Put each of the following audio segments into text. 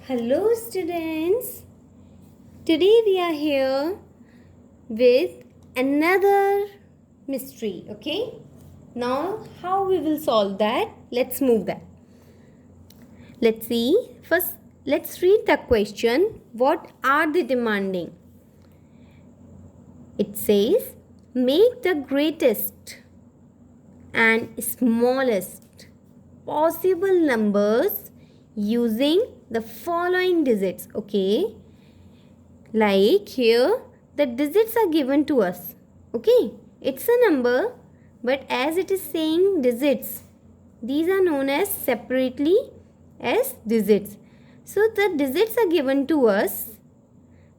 Hello students, today we are here with another mystery, okay? Now how we will solve that? Let's move that. Let's see. First, let's read the question. What are they demanding? It says, make the greatest and smallest possible numbers using the following digits. Okay, like here the digits are given to us. Okay, it's a number, but as it is saying digits, these are known as separately as digits. So the digits are given to us.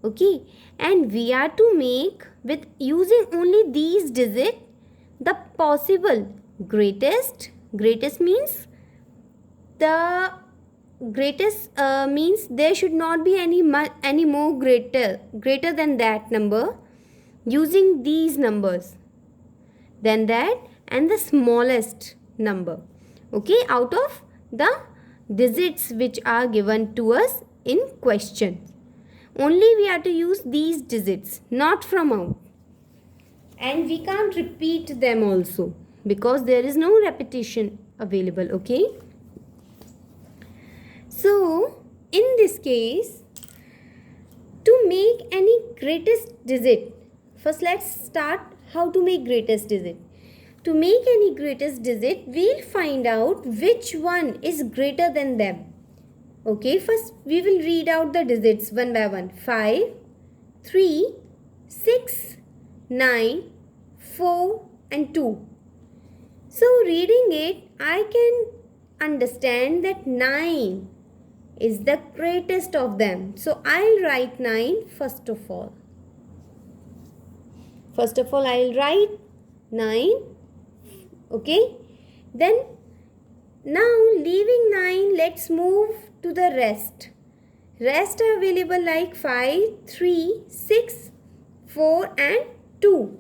Okay, and we are to make with using only these digits the possible greatest means the greatest means there should not be any more greater than that number using these numbers than that, and the smallest number, okay, out of the digits which are given to us in question. Only we are to use these digits, not from out, and we can't repeat them also because there is no repetition available. Okay, so in this case, to make any greatest digit, first let's start how to make greatest digit. To make any greatest digit, we'll find out which one is greater than them. Okay, first we will read out the digits one by one. 5, 3, 6, 9, 4 and 2. So reading it, I can understand that 9 is the greatest of them. So I'll write 9 first of all. First of all, I'll write 9. Okay. Then now leaving 9, let's move to the rest. Rest are available like 5, 3, 6, 4 and 2.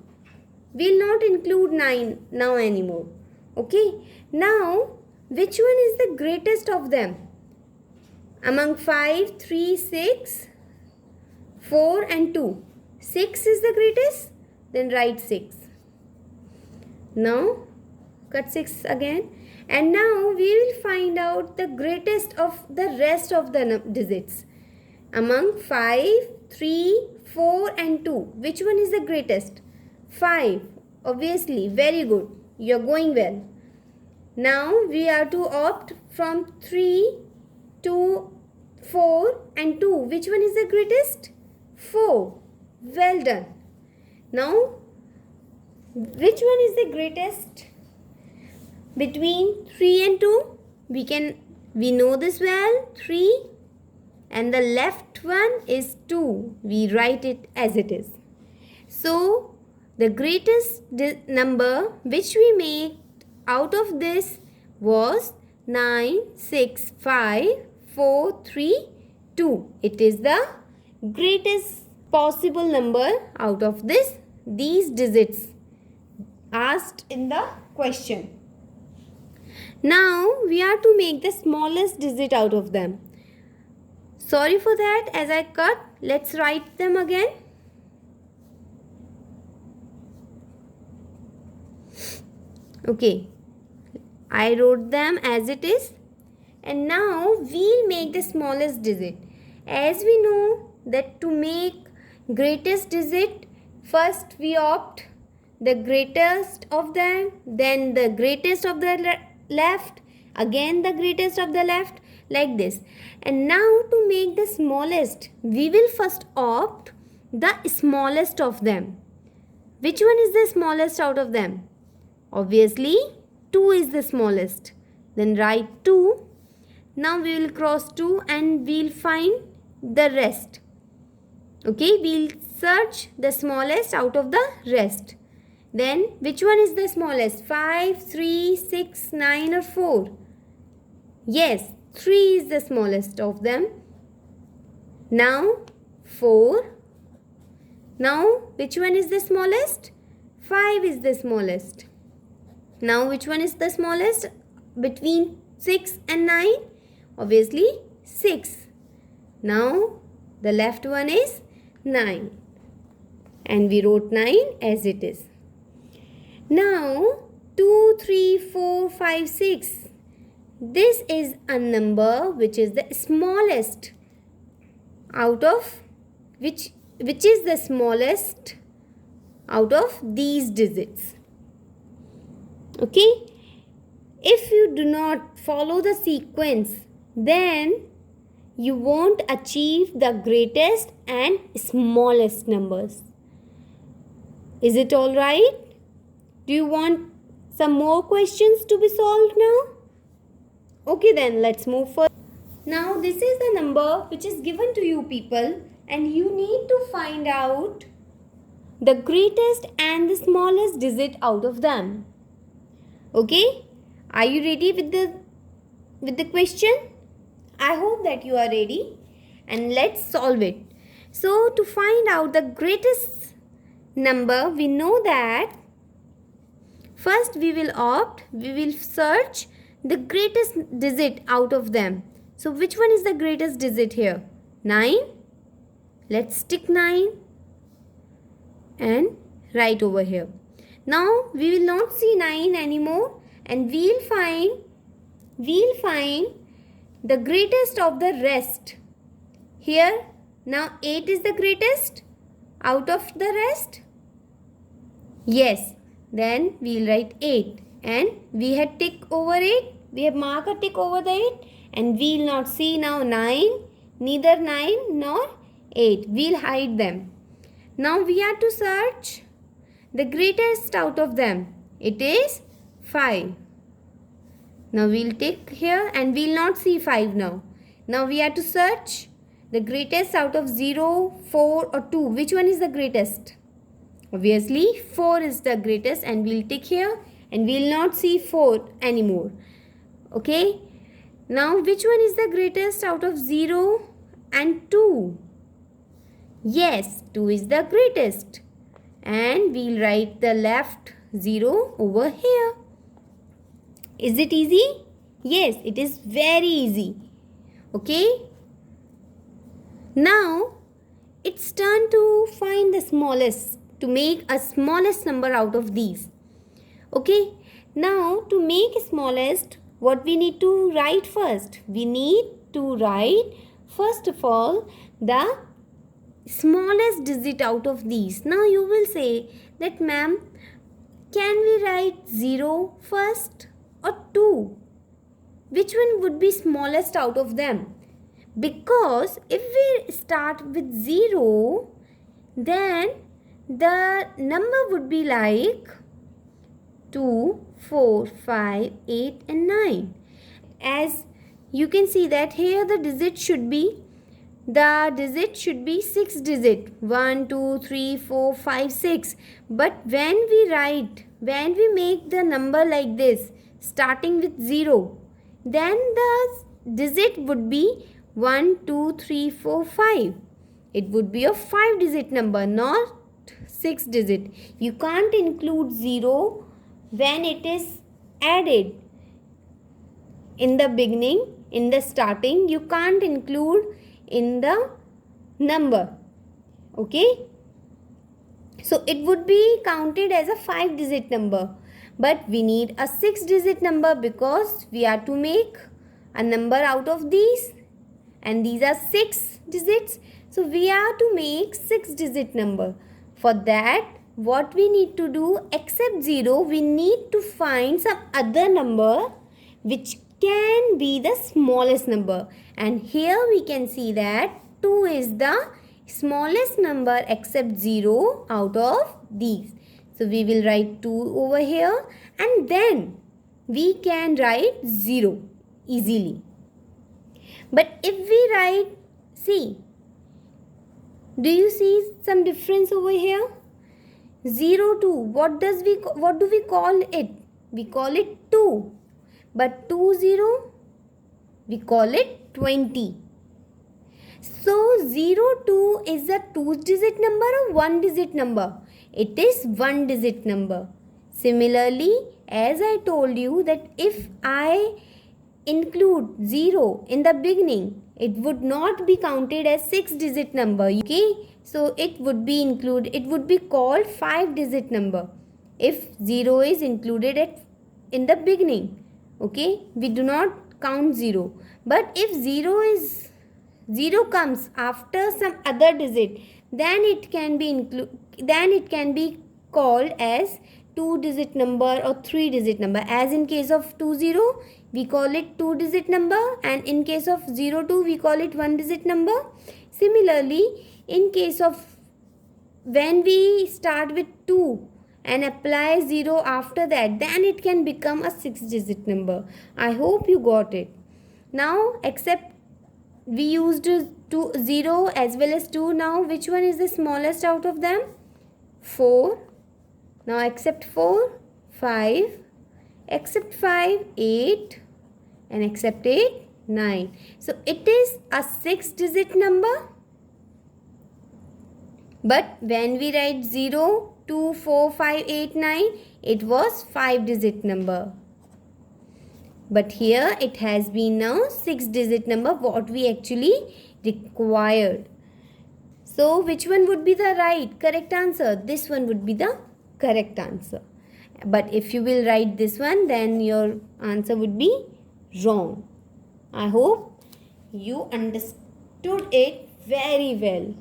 We'll not include 9 now anymore. Okay. Now, which one is the greatest of them? Among 5, 3, 6, 4 and 2. 6 is the greatest? Then write 6. Now, cut 6 again. And now we will find out the greatest of the rest of the digits. Among 5, 3, 4 and 2. Which one is the greatest? 5. Obviously, very good. You're going well. Now we are to opt from 3 to 4 and 2. Which one is the greatest? 4. Well done. Now, which one is the greatest between 3 and 2? We know this well. 3 and the left one is 2. We write it as it is. So, the greatest number which we made out of this was 9, 6, 5, 4, 3, 2. It is the greatest possible number out of these digits asked in the question. Now we are to make the smallest digit out of them. Sorry for that, as I cut, let's write them again. Okay, I wrote them as it is. And now we'll make the smallest digit. As we know that to make greatest digit, first we opt the greatest of them, then the greatest of the left, again the greatest of the left, like this. And now to make the smallest, we will first opt the smallest of them. Which one is the smallest out of them? Obviously 2 is the smallest. Then write 2. Now we will cross 2 and we'll find the rest. Okay, we'll search the smallest out of the rest. Then which one is the smallest? 5, 3, 6, 9 or 4? Yes, 3 is the smallest of them. Now 4. Now which one is the smallest? 5 is the smallest. Now which one is the smallest between 6 and 9? Obviously 6. Now the left one is 9. And we wrote 9 as it is. Now 2, 3, 4, 5, 6. This is a number which is the smallest out of which is the smallest out of these digits. Okay? If you do not follow the sequence, then you won't achieve the greatest and smallest numbers. Is it all right? Do you want some more questions to be solved now? Okay, then let's move forward. Now this is the number which is given to you people, and you need to find out the greatest and the smallest digit out of them. Okay? Are you ready with the question? I hope that you are ready, and let's solve it. So to find out the greatest number, we know that first we will search the greatest digit out of them. So which one is the greatest digit here? 9. Let's stick 9 and write over here. Now we will not see 9 anymore, and we'll find the greatest of the rest. Here now 8 is the greatest out of the rest. Yes, then we'll write 8, and we had tick over 8. We have marked a tick over the 8, and we'll not see now 9, neither 9 nor 8. We'll hide them. Now we have to search the greatest out of them. It is 5. Now we'll tick here, and we'll not see 5 now. Now we have to search the greatest out of 0, 4 or 2. Which one is the greatest? Obviously 4 is the greatest, and we'll tick here, and we'll not see 4 anymore. Okay. Now which one is the greatest out of 0 and 2? Yes, 2 is the greatest. And we'll write the left 0 over here. Is it easy? Yes, it is very easy. Okay. Now it's turn to find the smallest, to make a smallest number out of these. Okay. Now to make smallest, what we need to write first? We need to write first of all the smallest digit out of these. Now you will say that, ma'am, can we write 0 first or 2? Which one would be smallest out of them? Because if we start with 0, then the number would be like 2, 4, 5, 8 and 9. As you can see that here the digit should be 6 digit. 1, 2, 3, 4, 5, 6. But when we make the number like this, starting with 0, then the digit would be 1, 2, 3, 4, 5. It would be a 5 digit number, not 6 digit. You can't include 0 when it is added in the beginning, in the starting. You can't include in the number. Okay. So it would be counted as a 5 digit number. But we need a 6 digit number because we are to make a number out of these. And these are 6 digits. So we are to make 6 digit number. For that, what we need to do, except 0, we need to find some other number which can be the smallest number. And here we can see that 2 is the smallest number except 0 out of these. So we will write 2 over here, and then we can write 0 easily. But if we write, see, do you see some difference over here? 0, 2. What do we call it? We call it 2. But 2, 0, we call it 20. So 0, 2 is a 2-digit number or 1-digit number? It is 1-digit number. Similarly, as I told you that if I include 0 in the beginning, it would not be counted as 6-digit number. Okay, so it would be called 5-digit number if 0 is included in the beginning. Okay, we do not count 0. But if 0 comes after some other digit, then it can be called as 2-digit number or 3-digit number. As in case of 20, we call it 2-digit number, and in case of 02, we call it 1-digit number. Similarly, in case of when we start with 2 and apply 0 after that, then it can become a 6-digit number. I hope you got it. Now, except we used 0 as well as 2. Now, which one is the smallest out of them? 4. Now, except 4, 5. Except 5, 8. And except 8, 9. So, it is a 6-digit number. But when we write 0, 2, 4, 5, 8, 9, it was 5-digit number. But here it has been now 6-digit number, what we actually required. So, which one would be the correct answer? This one would be the correct answer. But if you will write this one, then your answer would be wrong. I hope you understood it very well.